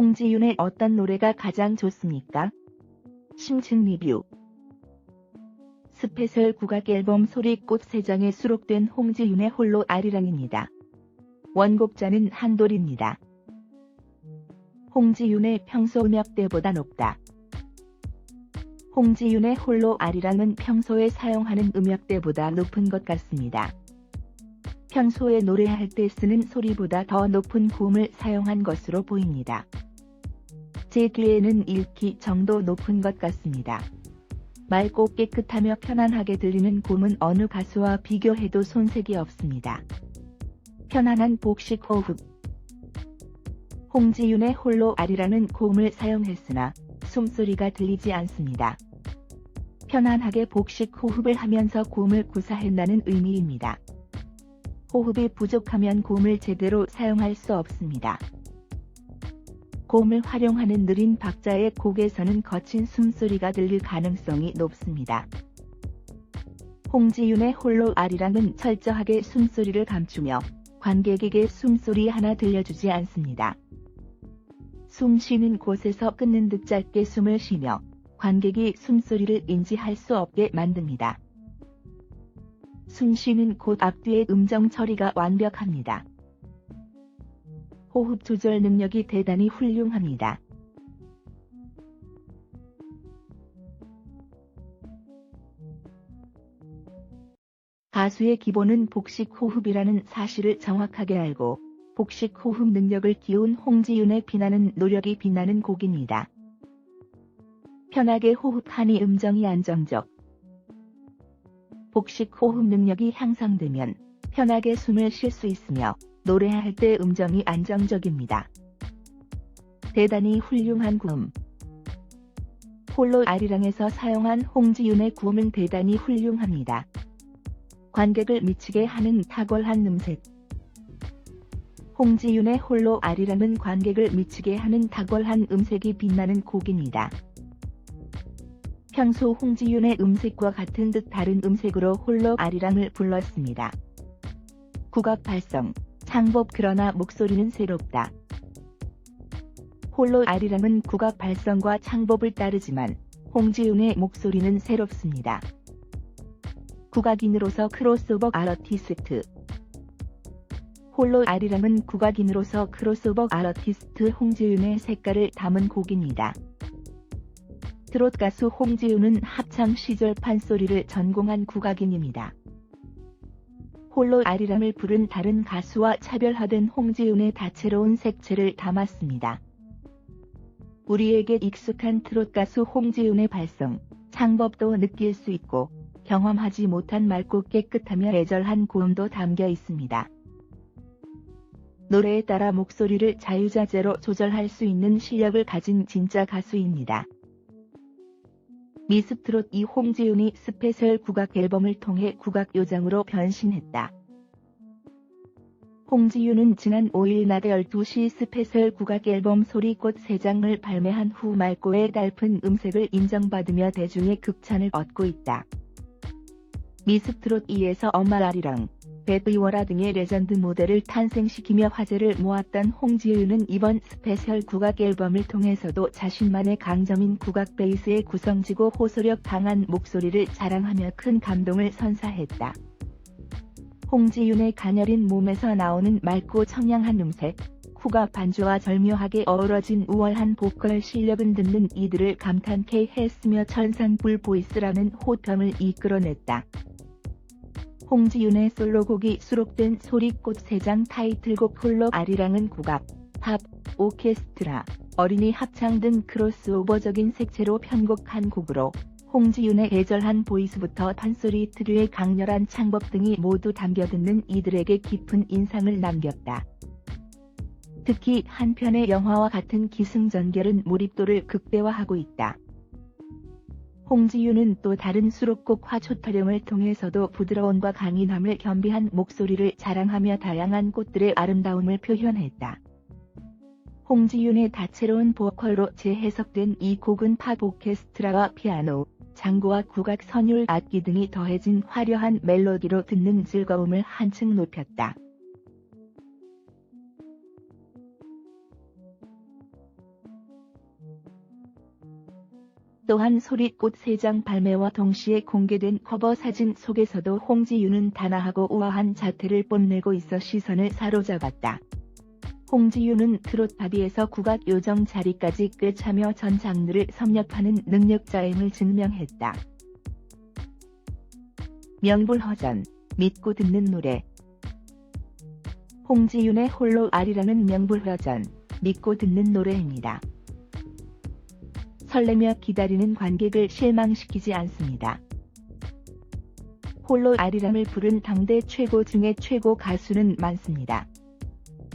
홍지윤의 어떤 노래가 가장 좋습니까? 심층 리뷰. 스페셜 국악 앨범 소리꽃 3장에 수록된 홍지윤의 홀로 아리랑입니다. 원곡자는 한돌입니다. 홍지윤의 평소 음역대보다 높다. 홍지윤의 홀로 아리랑은 평소에 사용하는 음역대보다 높은 것 같습니다. 평소에 노래할 때 쓰는 소리보다 더 높은 고음을 사용한 것으로 보입니다. 제 귀에는 1키 정도 높은 것 같습니다. 맑고 깨끗하며 편안하게 들리는 고음은 어느 가수와 비교해도 손색이 없습니다. 편안한 복식 호흡. 홍지윤의 홀로 아리랑은 고음을 사용했으나 숨소리가 들리지 않습니다. 편안하게 복식 호흡을 하면서 고음을 구사한다는 의미입니다. 호흡이 부족하면 고음을 제대로 사용할 수 없습니다. 고음을 활용하는 느린 박자의 곡에서는 거친 숨소리가 들릴 가능성이 높습니다. 홍지윤의 홀로 아리랑은 철저하게 숨소리를 감추며 관객에게 숨소리 하나 들려주지 않습니다. 숨 쉬는 곳에서 끊는 듯 짧게 숨을 쉬며 관객이 숨소리를 인지할 수 없게 만듭니다. 숨 쉬는 곳 앞뒤의 음정 처리가 완벽합니다. 호흡 조절 능력이 대단히 훌륭합니다. 가수의 기본은 복식 호흡이라는 사실을 정확하게 알고 복식 호흡 능력을 키운 홍지윤의 빛나는 노력이 빛나는 곡입니다. 편하게 호흡하니 음정이 안정적. 복식 호흡 능력이 향상되면 편하게 숨을 쉴 수 있으며 노래할 때 음정이 안정적입니다. 대단히 훌륭한 고음. 홀로 아리랑에서 사용한 홍지윤의 고음은 대단히 훌륭합니다. 관객을 미치게 하는 탁월한 음색. 홍지윤의 홀로 아리랑은 관객을 미치게 하는 탁월한 음색이 빛나는 곡입니다. 평소 홍지윤의 음색과 같은 듯 다른 음색으로 홀로 아리랑을 불렀습니다. 국악 발성, 창법 그러나 목소리는 새롭다. 홀로 아리랑은 국악 발성과 창법을 따르지만 홍지윤의 목소리는 새롭습니다. 국악인으로서 크로스오버 아티스트. 홀로 아리랑은 국악인으로서 크로스오버 아티스트 홍지윤의 색깔을 담은 곡입니다. 트롯 가수 홍지윤은 합창 시절 판소리를 전공한 국악인입니다. 홀로 아리랑을 부른 다른 가수와 차별화된 홍지윤의 다채로운 색채를 담았습니다. 우리에게 익숙한 트롯 가수 홍지윤의 발성, 창법도 느낄 수 있고 경험하지 못한 맑고 깨끗하며 애절한 고음도 담겨 있습니다. 노래에 따라 목소리를 자유자재로 조절할 수 있는 실력을 가진 진짜 가수입니다. 미스 트롯 이 홍지윤이 스페셜 국악 앨범을 통해 국악 요정으로 변신했다. 홍지윤은 지난 5일 낮 12시 스페셜 국악 앨범 소리꽃 3장을 발매한 후 맑고 애달픈 음색을 인정받으며 대중의 극찬을 얻고 있다. 미스 트롯 2에서 엄마 아리랑, 배드이워라 등의 레전드 모델을 탄생시키며 화제를 모았던 홍지윤은 이번 스페셜 국악 앨범을 통해서도 자신만의 강점인 국악 베이스의 구성지고 호소력 강한 목소리를 자랑하며 큰 감동을 선사했다. 홍지윤의 가녀린 몸에서 나오는 맑고 청량한 음색, 국악 반주와 절묘하게 어우러진 우월한 보컬 실력은 듣는 이들을 감탄케 했으며 천상불 보이스라는 호평을 이끌어냈다. 홍지윤의 솔로곡이 수록된 소리꽃 3장 타이틀곡 홀로 아리랑은 국악, 팝, 오케스트라, 어린이 합창 등 크로스오버적인 색채로 편곡한 곡으로 홍지윤의 애절한 보이스부터 판소리 특유의 강렬한 창법 등이 모두 담겨 듣는 이들에게 깊은 인상을 남겼다. 특히 한편의 영화와 같은 기승전결은 몰입도를 극대화하고 있다. 홍지윤은 또 다른 수록곡 화초타령을 통해서도 부드러움과 강인함을 겸비한 목소리를 자랑하며 다양한 꽃들의 아름다움을 표현했다. 홍지윤의 다채로운 보컬로 재해석된 이 곡은 팝 오케스트라와 피아노, 장구와 국악 선율 악기 등이 더해진 화려한 멜로디로 듣는 즐거움을 한층 높였다. 또한 소리꽃 3장 발매와 동시에 공개된 커버 사진 속에서도 홍지윤은 단아하고 우아한 자태를 뽐내고 있어 시선을 사로잡았다. 홍지윤은 트롯 바비에서 국악 요정 자리까지 꿰차며 전 장르를 섭렵하는 능력자임을 증명했다. 명불허전, 믿고 듣는 노래. 홍지윤의 홀로 아리랑은 명불허전, 믿고 듣는 노래입니다. 설레며 기다리는 관객을 실망시키지 않습니다. 홀로 아리랑을 부른 당대 최고 중의 최고 가수는 많습니다.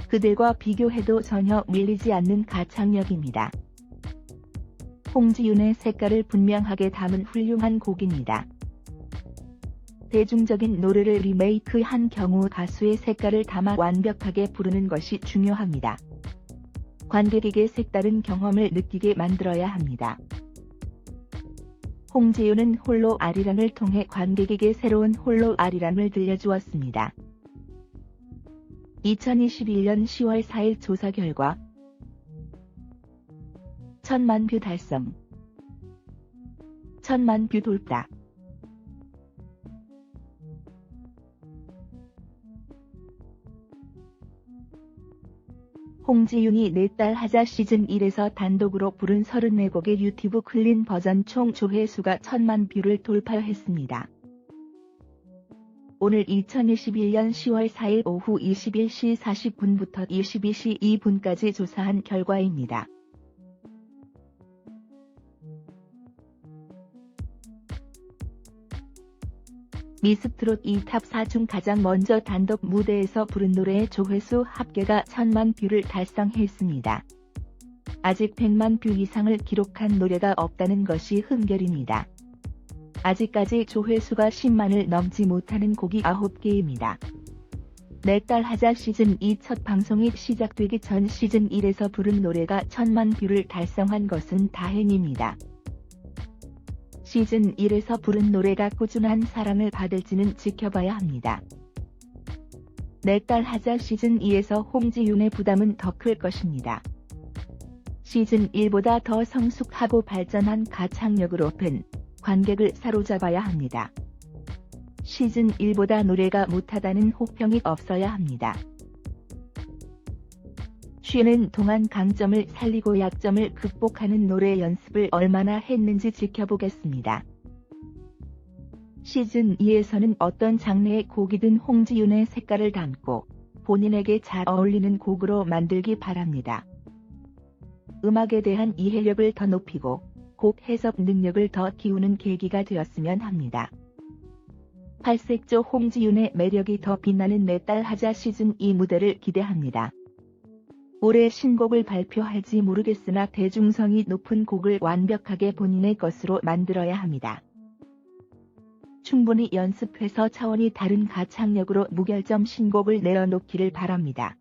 그들과 비교해도 전혀 밀리지 않는 가창력입니다. 홍지윤의 색깔을 분명하게 담은 훌륭한 곡입니다. 대중적인 노래를 리메이크한 경우 가수의 색깔을 담아 완벽하게 부르는 것이 중요합니다. 관객에게 색다른 경험을 느끼게 만들어야 합니다. 홍지윤은 홀로 아리랑을 통해 관객에게 새로운 홀로 아리랑을 들려주었습니다. 2021년 10월 4일 조사 결과 1000만 뷰 달성, 1000만 뷰 돌파. 홍지윤이 내 딸 하자 시즌1에서 단독으로 부른 34곡의 유튜브 클린 버전 총 조회수가 1000만 뷰를 돌파했습니다. 오늘 2021년 10월 4일 오후 21시 40분부터 22시 2분까지 조사한 결과입니다. 미스트롯 2탑 4 중 가장 먼저 단독 무대에서 부른 노래의 조회수 합계가 1000만 뷰를 달성했습니다. 아직 100만 뷰 이상을 기록한 노래가 없다는 것이 흠결입니다. 아직까지 조회수가 10만을 넘지 못하는 곡이 9개입니다. 내 딸 하자 시즌2 첫 방송이 시작되기 전 시즌1에서 부른 노래가 1000만 뷰를 달성한 것은 다행입니다. 시즌1에서 부른 노래가 꾸준한 사랑을 받을지는 지켜봐야 합니다. 내 딸 하자 시즌2에서 홍지윤의 부담은 더 클 것입니다. 시즌1보다 더 성숙하고 발전한 가창력으로 팬, 관객을 사로잡아야 합니다. 시즌1보다 노래가 못하다는 혹평이 없어야 합니다. 쉬는 동안 강점을 살리고 약점을 극복하는 노래 연습을 얼마나 했는지 지켜보겠습니다. 시즌2에서는 어떤 장르의 곡이든 홍지윤의 색깔을 담고 본인에게 잘 어울리는 곡으로 만들기 바랍니다. 음악에 대한 이해력을 더 높이고 곡 해석 능력을 더 키우는 계기가 되었으면 합니다. 팔색조 홍지윤의 매력이 더 빛나는 내 딸 하자 시즌2 무대를 기대합니다. 올해 신곡을 발표할지 모르겠으나 대중성이 높은 곡을 완벽하게 본인의 것으로 만들어야 합니다. 충분히 연습해서 차원이 다른 가창력으로 무결점 신곡을 내어놓기를 바랍니다.